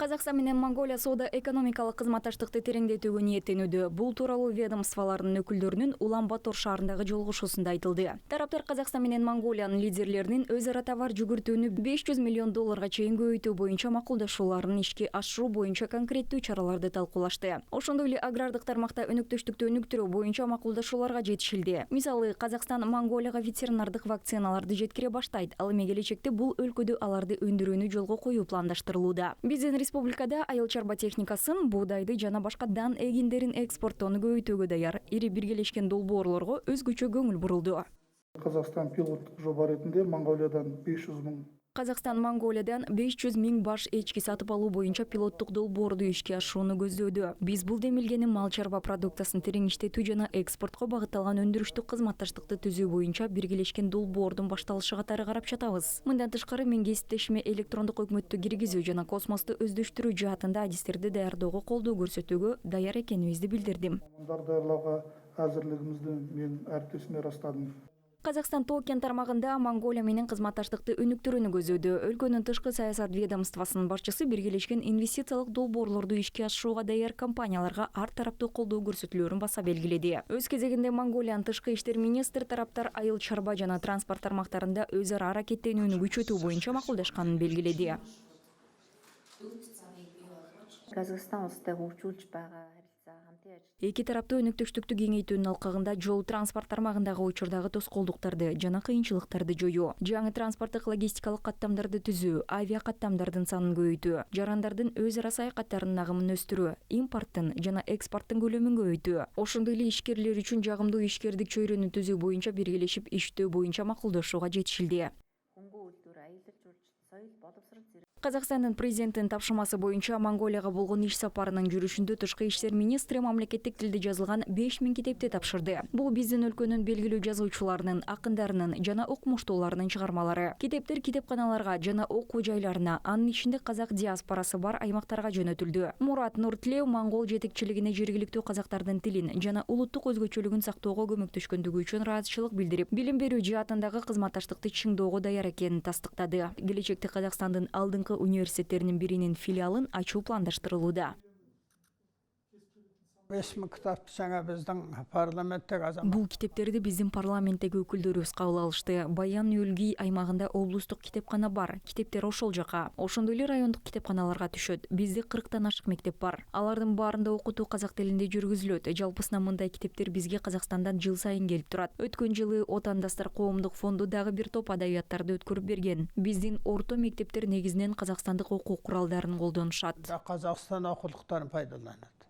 Казакстан менен Монголия соода-экономикалык кызматташтыкты тереңдетүүгө ниеттенүүдө. Бул тууралуу ведомстволордун өкүлдөрүнүн Улан-Батор шаарындагы жолугушуусунда айтылды. Тараптар Казакстан менен Монголиянын лидерлеринин өз ара товар жүгүртүүнү $500 миллион чейин көбөйтүү боюнча макулдашууларын ишке ашыруу боюнча конкреттүү чараларды талкуулашты. Ошондой эле агрардык тармакта өнөктөштүктү өнүктүрүү боюнча макулдашууларга жетишилди. Мисалы, Казакстан Монголияга ветеринардык вакциналарды жеткире баштайт. Ал эми келечекте бул өлкөдө аларды өндүрүүнү жолго коюу пландаштырылууда. Биздин республикада айыл чарба техникасын, буудайды жана башка дан эгиндерин экспорттоону көбөйтүүгө даяр. Ири биргелешкен долбоорлорго өзгөчө көңүл бурулду. Казакстан пилоттук жоба ретинде Монголиядан 500 000 Казакстан Монголиядан 500 000 баш эчки сатып алуу боюнча пилоттук долбоорду ишке ашырууну көздөөдө. Биз бул демилгени мал чарба продукциясын тереңиштетүү жана экспортко багытталган өндүрүштүк кызматташтыкты түзүү боюнча биргелешкен долбоордун башталышы катары карап жатабыз. Мындан тышкары мен кесиптешиме электрондук өкмөттү киргизүү жана космосту өздөштүрүү жаатында адистерди даярдоого колдоо көрсөтүүгө даяр экенибизди билдирдим. Даярлоого азырлыгыбызды мен әріптесиме растадым. Казакстан Токен тармагында Монголия менен кызматташтыкты өнүктүрүүнү көзөдө. Өлкөнүн тышкы саясат ведомствосунун башчысы биргелешкен инвестициялык долбоорлорду ишке ашырууга даяр компанияларга ар тараптуу колдоо көрсөтүлөөрүн баса белгиледи. Өз кезегинде Монголиянын тышкы иштер министри тараптар айыл чарба жана транспорт тармактарында өз ара аракеттенүүнү күчөтүү боюнча макулдашканын белгиледи. Казакстан улстай хөгжүүлж байгаа Эки тараптуу өнөктөштүктү кеңейтүүнүн алкагында жол транспорт тармагындагы учурдагы тоскоолдуктарды жана кыйынчылыктарды жоюу, жаңы транспорттук логистикалык каттамдарды түзүү, авиа каттамдардын санын көбөйтүү, жарандардын өз ара саякаттарынын агымын өстүрүү, импорттун жана экспорттун көлөмүн көбөйтүү. Ошондой эле ишкерлер үчүн жагымдуу ишкердик чөйрөнү түзүү боюнча биргелешип иштөө боюнча макулдашууга жетишилди. Казакстандын президентинин тапшырмасы боюнча Монголияга болгон иш сапарынын жүрүшүндө тышкы иштер министри мамлекеттик тилде жазылган 5000 китепти тапшырды. Бул биздин өлкөнүн белгилүү жазуучуларынын, акындарынын жана окумуштууларынын чыгармалары. Китептер китепканаларга жана окуу жайларына, анын ичинде казак диаспорасы бар аймактарга жөнөтүлдү. Мурат Нуртилеу монгол жетекчилигине жергиликтүү казактардын тилин жана улуттук өзгөчөлүгүн сактоого көмөктөшкөндүгү үчүн ыраазычылык билдирип, билим берүү жаатындагы кызматташтыкты чыңдоого даяр экенин тастыктады. Келечекте Казакстандын алдыңкы университеттеринин биринин филиалын ачуу пландаштырылууда. 5000 китапты жаңа биздин парламенттеги Бул китептерди биздин парламенттеги өкүлдөрүбүз кабыл алышты. Баян Өлгий аймагында облустук китепкана бар. Китептер ошол жака. Ошондой эле райондук китепканаларга түшөт. Бизде 40тан ашык мектеп бар. Алардын баарында окутуу казак тилинде жүргүзүлөт. Жалпысынан мындай китептер бизге Казакстандан жыл сайын келип турат. Өткөн жылы Отандастар коомдук фонду дагы бир топ адабияттарды өткөрүп берген. Биздин орто мектептер негизинен казакстандык окуу куралдарын колдонушат. Казакстан окулуктарын пайдаланат.